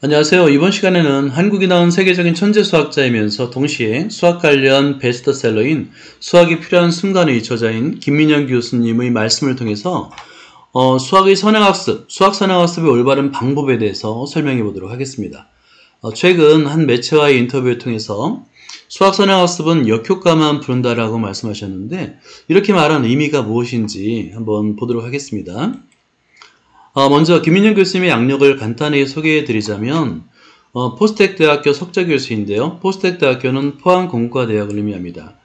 안녕하세요. 이번 시간에는 한국이 낳은 세계적인 천재 수학자이면서 동시에 수학 관련 베스트셀러인 수학이 필요한 순간의 저자인 김민영 교수님의 말씀을 통해서 수학의 선행학습, 수학 선행학습의 올바른 방법에 대해서 설명해 보도록 하겠습니다. 최근 한 매체와의 인터뷰를 통해서 수학 선행학습은 역효과만 부른다라고 말씀하셨는데 이렇게 말한 의미가 무엇인지 한번 보도록 하겠습니다. 먼저 김민영 교수님의 양력을 간단히 소개해 드리자면 포스텍 대학교 석좌 교수인데요. 포스텍 대학교는 포항공과대학을 의미합니다.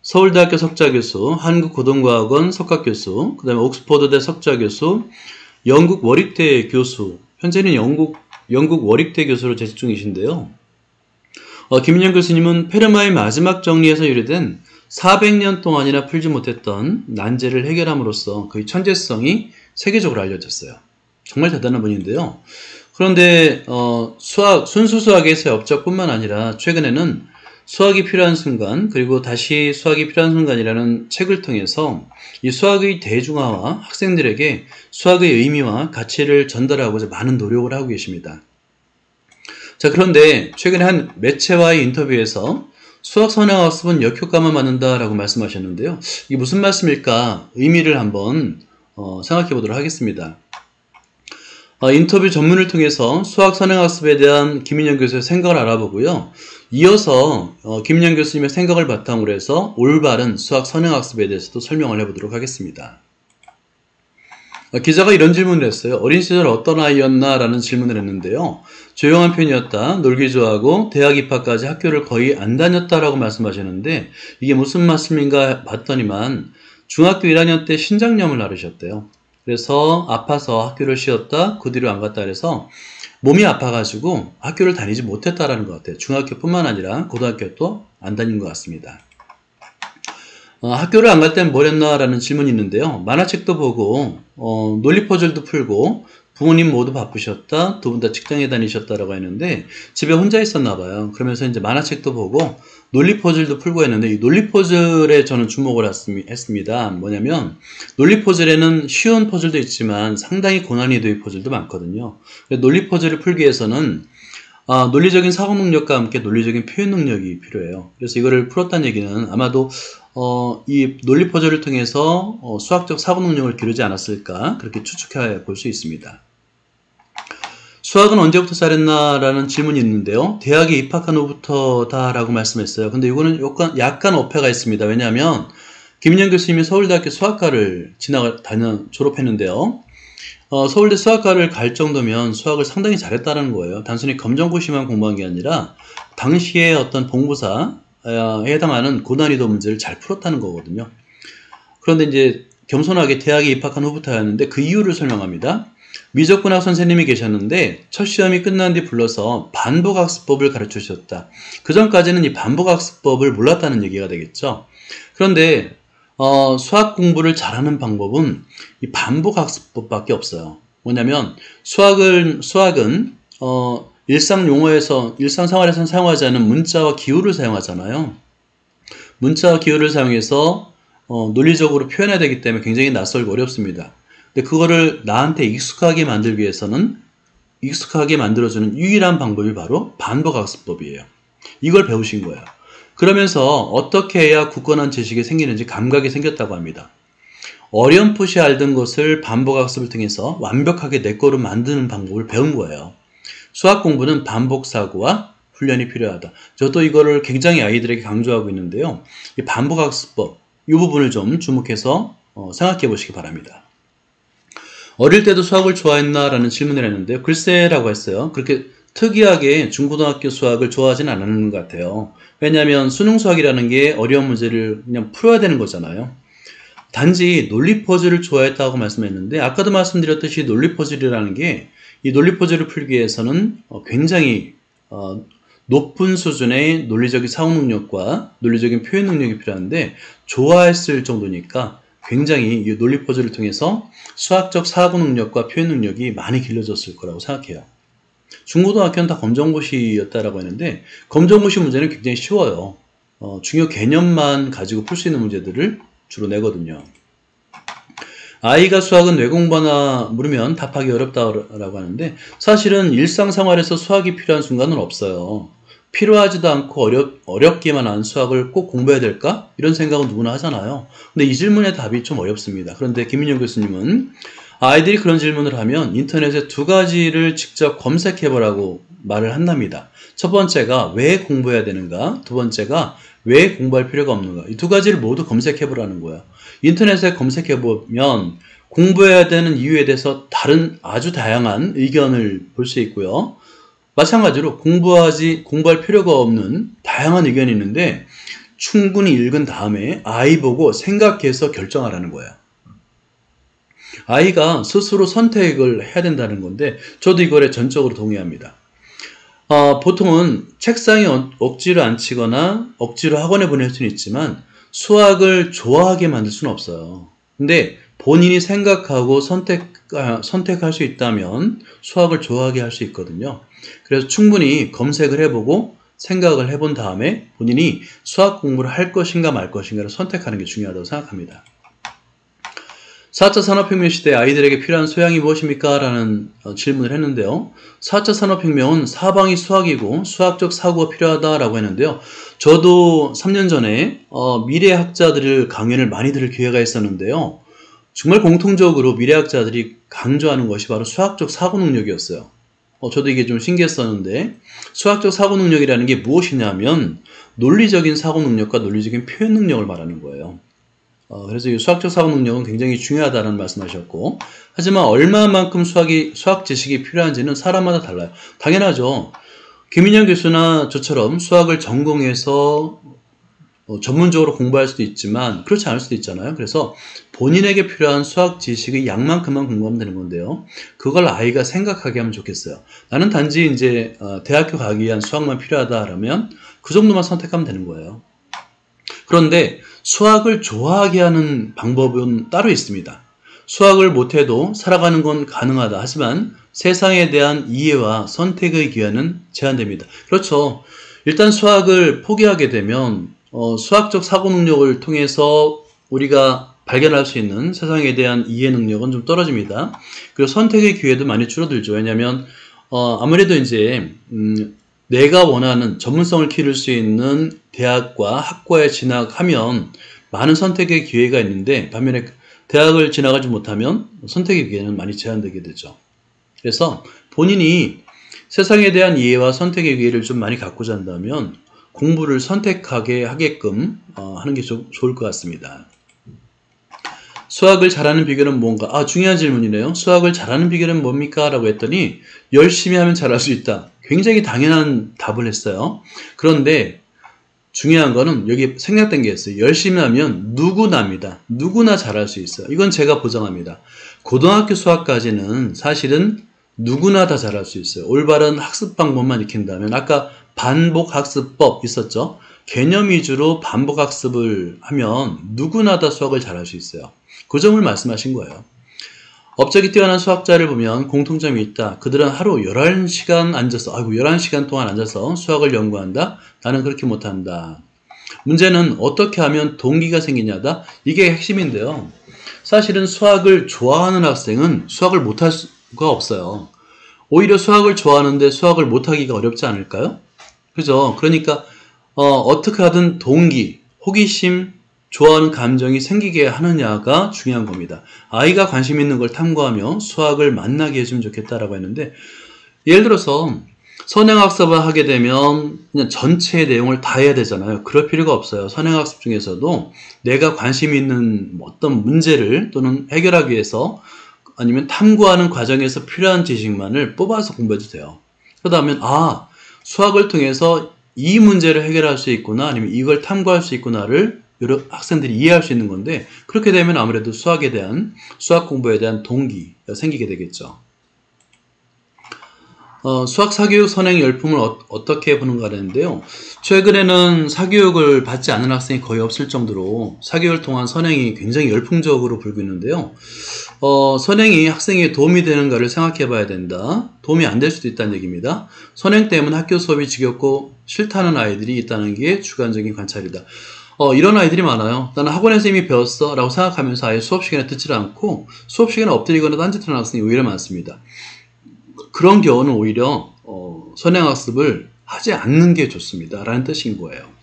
서울대학교 석좌 교수, 한국고등과학원 석학 교수, 그 다음에 옥스퍼드대 석좌 교수, 영국 워릭대 교수, 현재는 영국 워릭대 교수로 재직 중이신데요. 김민영 교수님은 페르마의 마지막 정리에서 유래된 400년 동안이나 풀지 못했던 난제를 해결함으로써 그의 천재성이 세계적으로 알려졌어요. 정말 대단한 분인데요. 그런데 순수 수학에서의 업적뿐만 아니라 최근에는 수학이 필요한 순간 그리고 다시 수학이 필요한 순간이라는 책을 통해서 이 수학의 대중화와 학생들에게 수학의 의미와 가치를 전달하고자 많은 노력을 하고 계십니다. 자, 그런데 최근에 한 매체와의 인터뷰에서 수학 선행학습은 역효과만 맞는다라고 말씀하셨는데요. 이게 무슨 말씀일까? 의미를 한번 생각해 보도록 하겠습니다. 인터뷰 전문을 통해서 수학 선행학습에 대한 김민영 교수의 생각을 알아보고요. 이어서 김민영 교수님의 생각을 바탕으로 해서 올바른 수학 선행학습에 대해서도 설명을 해보도록 하겠습니다. 기자가 이런 질문을 했어요. 어린 시절 어떤 아이였나? 라는 질문을 했는데요. 조용한 편이었다. 놀기 좋아하고 대학 입학까지 학교를 거의 안 다녔다라고 말씀하셨는데 이게 무슨 말씀인가 봤더니만 중학교 1학년 때 신장염을 앓으셨대요. 그래서 아파서 학교를 쉬었다. 그 뒤로 안 갔다 그래서 몸이 아파가지고 학교를 다니지 못했다라는 것 같아요. 중학교뿐만 아니라 고등학교도 안 다닌 것 같습니다. 학교를 안 갈 때는 뭘 했나라는 질문이 있는데요. 만화책도 보고 논리 퍼즐도 풀고 부모님 모두 바쁘셨다. 두 분 다 직장에 다니셨다라고 했는데 집에 혼자 있었나 봐요. 그러면서 이제 만화책도 보고 논리 퍼즐도 풀고 했는데 이 논리 퍼즐에 저는 주목을 했습니다. 뭐냐면 논리 퍼즐에는 쉬운 퍼즐도 있지만 상당히 고난이도의 퍼즐도 많거든요. 논리 퍼즐을 풀기 위해서는 논리적인 사고 능력과 함께 논리적인 표현 능력이 필요해요. 그래서 이거를 풀었다는 얘기는 아마도 이 논리 퍼즐을 통해서 수학적 사고 능력을 기르지 않았을까 그렇게 추측해 볼 수 있습니다. 수학은 언제부터 잘했나 라는 질문이 있는데요. 대학에 입학한 후부터다라고 말씀했어요. 근데 이거는 약간 어폐가 있습니다. 왜냐하면 김민영 교수님이 서울대학교 수학과를 졸업했는데요. 서울대 수학과를 갈 정도면 수학을 상당히 잘했다는 거예요. 단순히 검정고시만 공부한 게 아니라 당시에 어떤 본고사에 해당하는 고난이도 문제를 잘 풀었다는 거거든요. 그런데 이제 겸손하게 대학에 입학한 후부터였는데 그 이유를 설명합니다. 미적분학 선생님이 계셨는데 첫 시험이 끝난 뒤 불러서 반복학습법을 가르쳐 주셨다. 그 전까지는 이 반복학습법을 몰랐다는 얘기가 되겠죠. 그런데 수학 공부를 잘하는 방법은 이 반복학습법밖에 없어요. 뭐냐면 수학은 일상생활에서 사용하지 않는 문자와 기호를 사용하잖아요. 문자와 기호를 사용해서 논리적으로 표현해야 되기 때문에 굉장히 낯설고 어렵습니다. 근데 그거를 나한테 익숙하게 만들기 위해서는 익숙하게 만들어주는 유일한 방법이 바로 반복학습법이에요. 이걸 배우신 거예요. 그러면서 어떻게 해야 굳건한 지식이 생기는지 감각이 생겼다고 합니다. 어렴풋이 알던 것을 반복학습을 통해서 완벽하게 내 거로 만드는 방법을 배운 거예요. 수학 공부는 반복사고와 훈련이 필요하다. 저도 이거를 굉장히 아이들에게 강조하고 있는데요. 이 반복학습법, 이 부분을 좀 주목해서 생각해 보시기 바랍니다. 어릴 때도 수학을 좋아했나라는 질문을 했는데요. 글쎄라고 했어요. 그렇게 특이하게 중고등학교 수학을 좋아하진 않는 것 같아요. 왜냐하면 수능 수학이라는 게 어려운 문제를 그냥 풀어야 되는 거잖아요. 단지 논리 퍼즐을 좋아했다고 말씀했는데 아까도 말씀드렸듯이 논리 퍼즐이라는 게 이 논리 퍼즐을 풀기 위해서는 굉장히 높은 수준의 논리적인 사고 능력과 논리적인 표현 능력이 필요한데 좋아했을 정도니까 굉장히 이 논리 퍼즐을 통해서 수학적 사고 능력과 표현 능력이 많이 길러졌을 거라고 생각해요. 중고등학교는 다 검정고시였다라고 했는데 검정고시 문제는 굉장히 쉬워요. 중요 개념만 가지고 풀 수 있는 문제들을 주로 내거든요. 아이가 수학은 왜 공부하나 물으면 답하기 어렵다라고 하는데 사실은 일상생활에서 수학이 필요한 순간은 없어요. 필요하지도 않고 어렵기만 한 수학을 꼭 공부해야 될까? 이런 생각은 누구나 하잖아요. 근데 이 질문의 답이 좀 어렵습니다. 그런데 김민영 교수님은 아이들이 그런 질문을 하면 인터넷에 두 가지를 직접 검색해보라고 말을 한답니다. 첫 번째가 왜 공부해야 되는가? 두 번째가 왜 공부할 필요가 없는가? 이 두 가지를 모두 검색해보라는 거예요. 인터넷에 검색해보면 공부해야 되는 이유에 대해서 다른 아주 다양한 의견을 볼 수 있고요. 마찬가지로 공부할 필요가 없는 다양한 의견이 있는데 충분히 읽은 다음에 아이 보고 생각해서 결정하라는 거예요. 아이가 스스로 선택을 해야 된다는 건데 저도 이거에 전적으로 동의합니다. 보통은 책상에 억지로 앉히거나 억지로 학원에 보낼 수는 있지만 수학을 좋아하게 만들 수는 없어요. 근데 본인이 생각하고 선택할 수 있다면 수학을 좋아하게 할 수 있거든요. 그래서 충분히 검색을 해보고 생각을 해본 다음에 본인이 수학 공부를 할 것인가 말 것인가를 선택하는 게 중요하다고 생각합니다. 4차 산업혁명 시대 아이들에게 필요한 소양이 무엇입니까? 라는 질문을 했는데요. 4차 산업혁명은 사방이 수학이고 수학적 사고가 필요하다라고 했는데요. 저도 3년 전에 미래학자들 강연을 많이 들을 기회가 있었는데요. 정말 공통적으로 미래학자들이 강조하는 것이 바로 수학적 사고 능력이었어요. 저도 이게 좀 신기했었는데 수학적 사고 능력이라는 게 무엇이냐면 논리적인 사고 능력과 논리적인 표현 능력을 말하는 거예요. 그래서 이 수학적 사고 능력은 굉장히 중요하다는 말씀하셨고 하지만 얼마만큼 수학 지식이 필요한지는 사람마다 달라요. 당연하죠. 김인영 교수나 저처럼 수학을 전공해서 전문적으로 공부할 수도 있지만 그렇지 않을 수도 있잖아요. 그래서 본인에게 필요한 수학 지식의 양만큼만 공부하면 되는 건데요. 그걸 아이가 생각하게 하면 좋겠어요. 나는 단지 이제 대학교 가기 위한 수학만 필요하다라면 그 정도만 선택하면 되는 거예요. 그런데 수학을 좋아하게 하는 방법은 따로 있습니다. 수학을 못해도 살아가는 건 가능하다. 하지만 세상에 대한 이해와 선택의 기회는 제한됩니다. 그렇죠. 일단 수학을 포기하게 되면 수학적 사고 능력을 통해서 우리가 발견할 수 있는 세상에 대한 이해 능력은 좀 떨어집니다. 그리고 선택의 기회도 많이 줄어들죠. 왜냐하면 아무래도 이제 내가 원하는 전문성을 기를 수 있는 대학과 학과에 진학하면 많은 선택의 기회가 있는데 반면에 대학을 진학하지 못하면 선택의 기회는 많이 제한되게 되죠. 그래서 본인이 세상에 대한 이해와 선택의 기회를 좀 많이 갖고자 한다면 공부를 선택하게 하게끔 하는 게 좋을 것 같습니다. 수학을 잘하는 비결은 뭔가? 중요한 질문이네요. 수학을 잘하는 비결은 뭡니까? 라고 했더니 열심히 하면 잘할 수 있다. 굉장히 당연한 답을 했어요. 그런데 중요한 거는 여기 생략된 게 있어요. 열심히 하면 누구나입니다. 누구나 잘할 수 있어요. 이건 제가 보장합니다. 고등학교 수학까지는 사실은 누구나 다 잘할 수 있어요. 올바른 학습 방법만 익힌다면 아까 반복학습법 있었죠. 개념 위주로 반복학습을 하면 누구나 다 수학을 잘할 수 있어요. 그 점을 말씀하신 거예요. 업적이 뛰어난 수학자를 보면 공통점이 있다. 그들은 하루 11시간 앉아서 11시간 동안 앉아서 수학을 연구한다. 나는 그렇게 못한다. 문제는 어떻게 하면 동기가 생기냐다. 이게 핵심인데요. 사실은 수학을 좋아하는 학생은 수학을 못할 수가 없어요. 오히려 수학을 좋아하는데 수학을 못하기가 어렵지 않을까요? 그죠? 그러니까 어떻게 하든 동기, 호기심, 좋아하는 감정이 생기게 하느냐가 중요한 겁니다. 아이가 관심 있는 걸 탐구하며 수학을 만나게 해주면 좋겠다라고 했는데 예를 들어서 선행학습을 하게 되면 그냥 전체의 내용을 다 해야 되잖아요. 그럴 필요가 없어요. 선행학습 중에서도 내가 관심 있는 어떤 문제를 또는 해결하기 위해서 아니면 탐구하는 과정에서 필요한 지식만을 뽑아서 공부해도 돼요. 그러다 보면 수학을 통해서 이 문제를 해결할 수 있구나 아니면 이걸 탐구할 수 있구나를 여러 학생들이 이해할 수 있는 건데 그렇게 되면 아무래도 수학 공부에 대한 동기가 생기게 되겠죠. 수학 사교육 선행 열풍을 어떻게 보는가 하는데요. 최근에는 사교육을 받지 않는 학생이 거의 없을 정도로 사교육을 통한 선행이 굉장히 열풍적으로 불고 있는데요. 선행이 학생에게 도움이 되는가를 생각해 봐야 된다. 도움이 안 될 수도 있다는 얘기입니다. 선행 때문에 학교 수업이 지겹고 싫다는 아이들이 있다는 게 주관적인 관찰이다. 이런 아이들이 많아요. 나는 학원에서 이미 배웠어 라고 생각하면서 아예 수업 시간에 듣질 않고 수업 시간에 엎드리거나 딴짓하는 학생이 오히려 많습니다. 그런 경우는 오히려 선행학습을 하지 않는 게 좋습니다 라는 뜻인 거예요.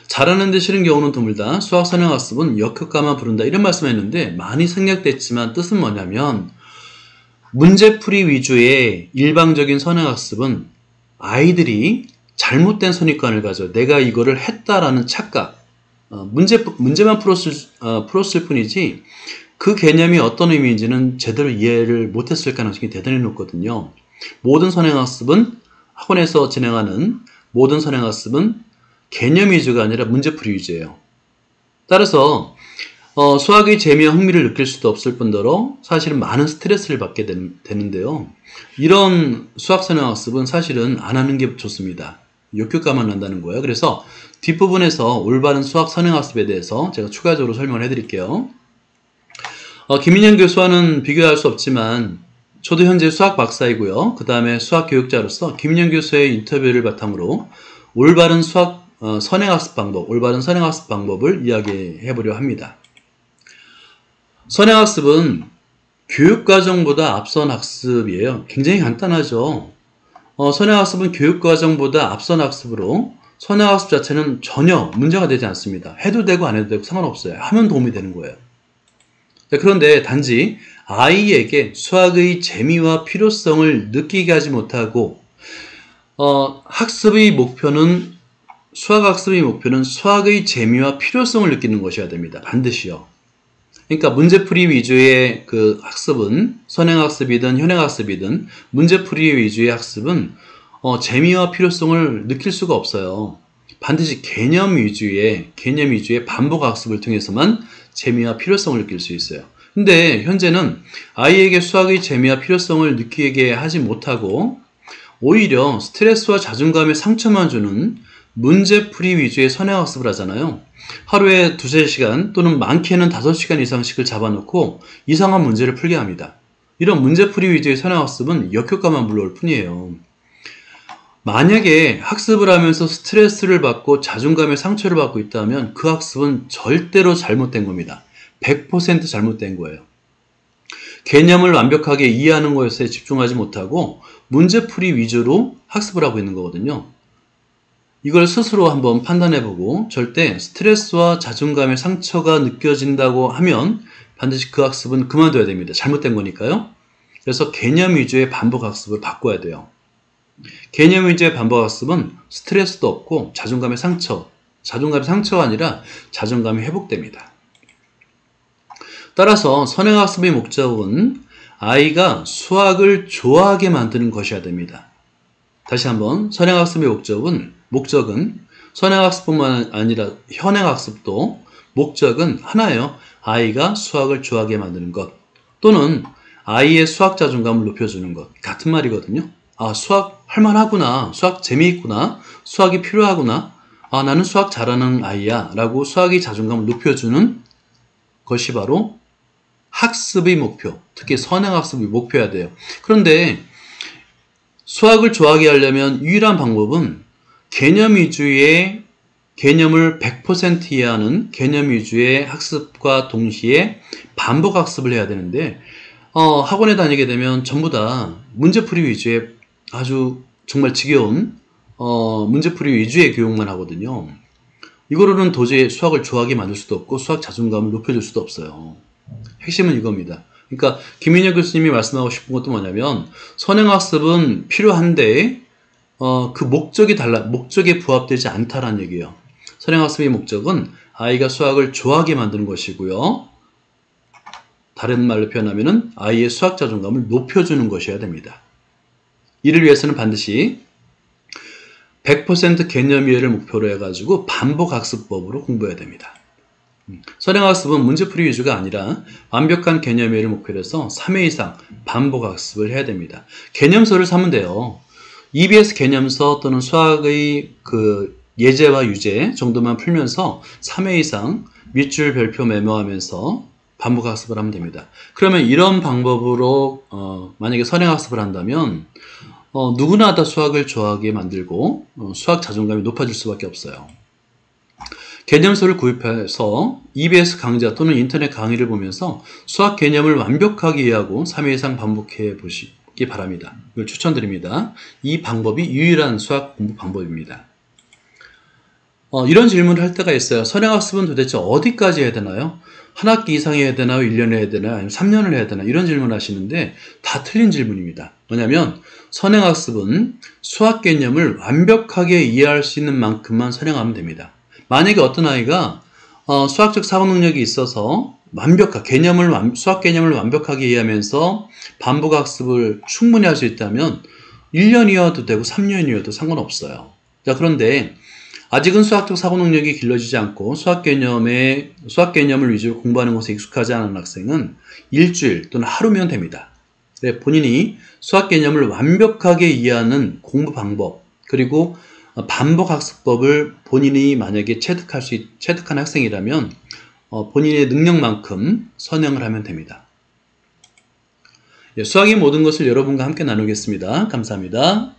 잘하는데 싫은 경우는 드물다. 수학 선행학습은 역효과만 부른다. 이런 말씀했는데 많이 생략됐지만 뜻은 뭐냐면 문제풀이 위주의 일방적인 선행학습은 아이들이 잘못된 선입관을 가져 내가 이거를 했다라는 착각, 문제만 풀었을 뿐이지 그 개념이 어떤 의미인지는 제대로 이해를 못했을 가능성이 대단히 높거든요. 모든 선행학습은 학원에서 진행하는 모든 선행학습은 개념 위주가 아니라 문제풀이 위주예요. 따라서 수학의 재미와 흥미를 느낄 수도 없을 뿐더러 사실은 많은 스트레스를 받게 되는데요. 이런 수학 선행학습은 사실은 안 하는 게 좋습니다. 역효과만 난다는 거예요. 그래서 뒷부분에서 올바른 수학 선행학습에 대해서 제가 추가적으로 설명을 해드릴게요. 김민영 교수와는 비교할 수 없지만 저도 현재 수학 박사이고요. 그 다음에 수학 교육자로서 김민영 교수의 인터뷰를 바탕으로 올바른 수학 선행학습 방법, 올바른 선행학습 방법을 이야기해 보려 합니다. 선행학습은 교육과정보다 앞선 학습이에요. 굉장히 간단하죠. 선행학습은 교육과정보다 앞선 학습으로 선행학습 자체는 전혀 문제가 되지 않습니다. 해도 되고 안 해도 되고 상관없어요. 하면 도움이 되는 거예요. 그런데 단지 아이에게 수학의 재미와 필요성을 느끼게 하지 못하고 수학학습의 목표는 수학의 재미와 필요성을 느끼는 것이어야 됩니다. 반드시요. 그러니까 문제풀이 위주의 그 학습은 선행학습이든 현행학습이든 문제풀이 위주의 학습은 재미와 필요성을 느낄 수가 없어요. 반드시 개념 위주의 반복학습을 통해서만 재미와 필요성을 느낄 수 있어요. 근데 현재는 아이에게 수학의 재미와 필요성을 느끼게 하지 못하고 오히려 스트레스와 자존감에 상처만 주는 문제풀이 위주의 선행학습을 하잖아요. 하루에 2-3시간 또는 많게는 5시간 이상씩을 잡아놓고 이상한 문제를 풀게 합니다. 이런 문제풀이 위주의 선행학습은 역효과만 불러올 뿐이에요. 만약에 학습을 하면서 스트레스를 받고 자존감에 상처를 받고 있다면 그 학습은 절대로 잘못된 겁니다. 100% 잘못된 거예요. 개념을 완벽하게 이해하는 것에 집중하지 못하고 문제풀이 위주로 학습을 하고 있는 거거든요. 이걸 스스로 한번 판단해보고 절대 스트레스와 자존감의 상처가 느껴진다고 하면 반드시 그 학습은 그만둬야 됩니다. 잘못된 거니까요. 그래서 개념 위주의 반복학습을 바꿔야 돼요. 개념 위주의 반복학습은 스트레스도 없고 자존감의 상처가 아니라 자존감이 회복됩니다. 따라서 선행학습의 목적은 아이가 수학을 좋아하게 만드는 것이어야 됩니다. 다시 한번 선행학습의 목적은 선행학습뿐만 아니라 현행학습도 목적은 하나예요. 아이가 수학을 좋아하게 만드는 것 또는 아이의 수학 자존감을 높여주는 것 같은 말이거든요. 수학 할만하구나, 수학 재미있구나, 수학이 필요하구나, 나는 수학 잘하는 아이야 라고 수학의 자존감을 높여주는 것이 바로 학습의 목표, 특히 선행학습의 목표여야 돼요. 그런데 수학을 좋아하게 하려면 유일한 방법은 개념을 100% 이해하는 개념 위주의 학습과 동시에 반복 학습을 해야 되는데 학원에 다니게 되면 전부 다 문제풀이 위주의 아주 정말 지겨운 문제풀이 위주의 교육만 하거든요. 이거로는 도저히 수학을 좋아하게 만들 수도 없고 수학 자존감을 높여줄 수도 없어요. 핵심은 이겁니다. 그러니까 김민혁 교수님이 말씀하고 싶은 것도 뭐냐면 선행학습은 필요한데 그 목적에 부합되지 않다라는 얘기예요. 선행학습의 목적은 아이가 수학을 좋아하게 만드는 것이고요. 다른 말로 표현하면 아이의 수학 자존감을 높여주는 것이어야 됩니다. 이를 위해서는 반드시 100% 개념 이해를 목표로 해가지고 반복학습법으로 공부해야 됩니다. 선행학습은 문제풀이 위주가 아니라 완벽한 개념 이해를 목표로 해서 3회 이상 반복학습을 해야 됩니다. 개념서를 사면 돼요. EBS 개념서 또는 수학의 그 예제와 유제 정도만 풀면서 3회 이상 밑줄 별표 메모하면서 반복학습을 하면 됩니다. 그러면 이런 방법으로 만약에 선행학습을 한다면 누구나 다 수학을 좋아하게 만들고 수학 자존감이 높아질 수밖에 없어요. 개념서를 구입해서 EBS 강좌 또는 인터넷 강의를 보면서 수학 개념을 완벽하게 이해하고 3회 이상 반복해 보시기 바랍니다. 이걸 추천드립니다. 이 방법이 유일한 수학 공부 방법입니다. 이런 질문을 할 때가 있어요. 선행학습은 도대체 어디까지 해야 되나요? 한 학기 이상 해야 되나요? 1년 해야 되나요? 아니면 3년을 해야 되나요? 이런 질문 하시는데 다 틀린 질문입니다. 뭐냐면 선행학습은 수학 개념을 완벽하게 이해할 수 있는 만큼만 선행하면 됩니다. 만약에 어떤 아이가 수학적 사고 능력이 있어서 수학 개념을 완벽하게 이해하면서 반복학습을 충분히 할 수 있다면 1년이어도 되고 3년이어도 상관없어요. 자, 그런데 아직은 수학적 사고 능력이 길러지지 않고 수학 개념을 위주로 공부하는 것에 익숙하지 않은 학생은 일주일 또는 하루면 됩니다. 네, 본인이 수학 개념을 완벽하게 이해하는 공부 방법, 그리고 반복 학습법을 본인이 만약에 체득한 학생이라면 본인의 능력만큼 선행을 하면 됩니다. 예, 수학의 모든 것을 여러분과 함께 나누겠습니다. 감사합니다.